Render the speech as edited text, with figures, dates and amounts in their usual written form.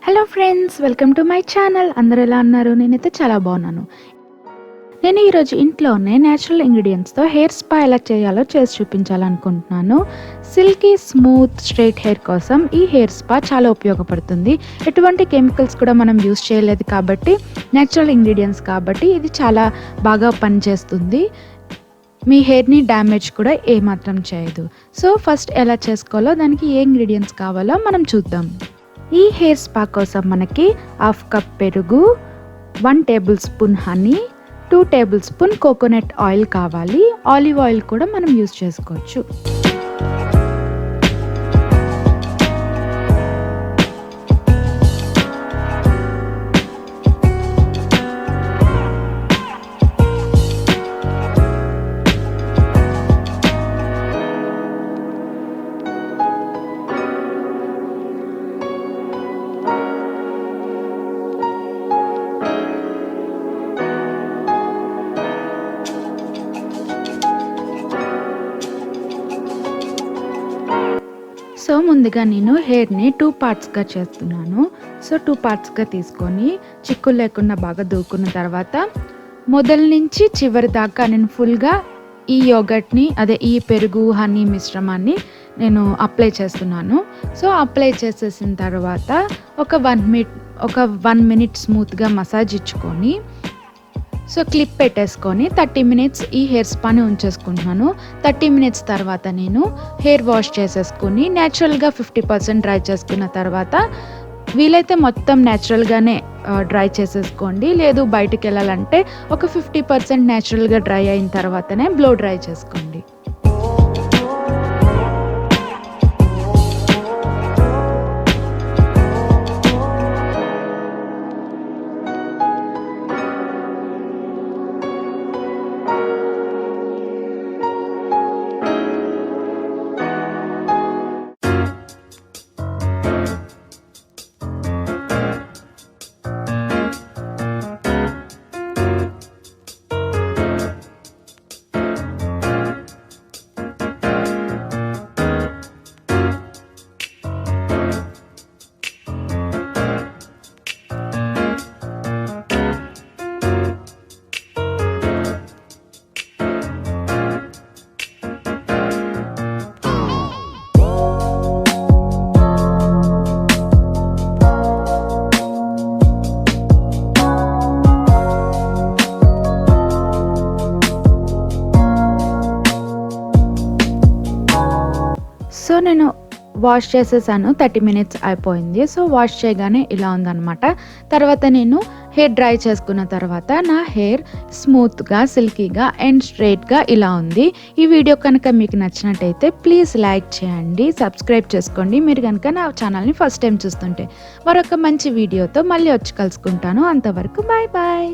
Hello friends, welcome to my channel. అందరూ ఎలా ఉన్నారు? నేనైతే చాలా బాగున్నాను. నేను ఈరోజు ఇంట్లోనే న్యాచురల్ ఇంగ్రీడియంట్స్తో హెయిర్ స్పా ఎలా చేయాలో చేసి చూపించాలనుకుంటున్నాను. సిల్కీ స్మూత్ స్ట్రైట్ హెయిర్ కోసం ఈ హెయిర్ స్పా చాలా ఉపయోగపడుతుంది. ఎటువంటి కెమికల్స్ కూడా మనం యూస్ చేయలేదు కాబట్టి, న్యాచురల్ ఇంగ్రీడియంట్స్ కాబట్టి ఇది చాలా బాగా పనిచేస్తుంది. మీ హెయిర్ని డ్యామేజ్ కూడా ఏమాత్రం చేయదు. సో ఫస్ట్ ఎలా చేసుకోవాలో, దానికి ఏ ఇంగ్రీడియంట్స్ కావాలో మనం చూద్దాం. ఈ హెయిర్ స్పా కోసం మనకి 1/2 కప్ పెరుగు, 1 table spoon honey, 2 table spoon coconut oil కావాలి. ఆలివ్ ఆయిల్ కూడా మనం యూస్ చేసుకోవచ్చు. సో ముందుగా నేను హెయిర్ని 2 పార్ట్స్గా చేస్తున్నాను. సో 2 పార్ట్స్గా తీసుకొని చిక్కులు లేకుండా బాగా దూకున్న తర్వాత మొదల నుంచి చివరి దాకా నేను ఫుల్గా ఈ యోగర్ట్ని, ఈ పెరుగు హనీ మిశ్రమాన్ని నేను అప్లై చేస్తున్నాను. సో అప్లై చేసేసిన తర్వాత ఒక 1 మినిట్ స్మూత్గా మసాజ్ ఇచ్చుకొని, సో క్లిప్ పెట్టేసుకొని 30 మినిట్స్ ఈ హెయిర్ స్పాని ఉంచేసుకుంటున్నాను. 30 మినిట్స్ తర్వాత నేను హెయిర్ వాష్ చేసేసుకుని న్యాచురల్గా 50% డ్రై చేసుకున్న తర్వాత, వీలైతే మొత్తం న్యాచురల్గానే డ్రై చేసేసుకోండి. లేదు బయటికి వెళ్ళాలంటే ఒక 50% న్యాచురల్గా డ్రై అయిన తర్వాతనే బ్లో డ్రై చేసుకోండి. సో నేను వాష్ చేసేసాను. 30 మినిట్స్ అయిపోయింది. సో వాష్ చేయగానే ఇలా ఉందన్నమాట. తర్వాత నేను హెయిర్ డ్రై చేసుకున్న తర్వాత నా హెయిర్ స్మూత్గా, సిల్కీగా అండ్ స్ట్రైట్గా ఇలా ఉంది. ఈ వీడియో కనుక మీకు నచ్చినట్టయితే ప్లీజ్ లైక్ చేయండి, సబ్స్క్రైబ్ చేసుకోండి. మీరు కనుక నా ఛానల్ని ఫస్ట్ టైం చూస్తుంటే. మరొక మంచి వీడియోతో మళ్ళీ వచ్చి కలుసుకుంటాను. అంతవరకు బాయ్ బాయ్.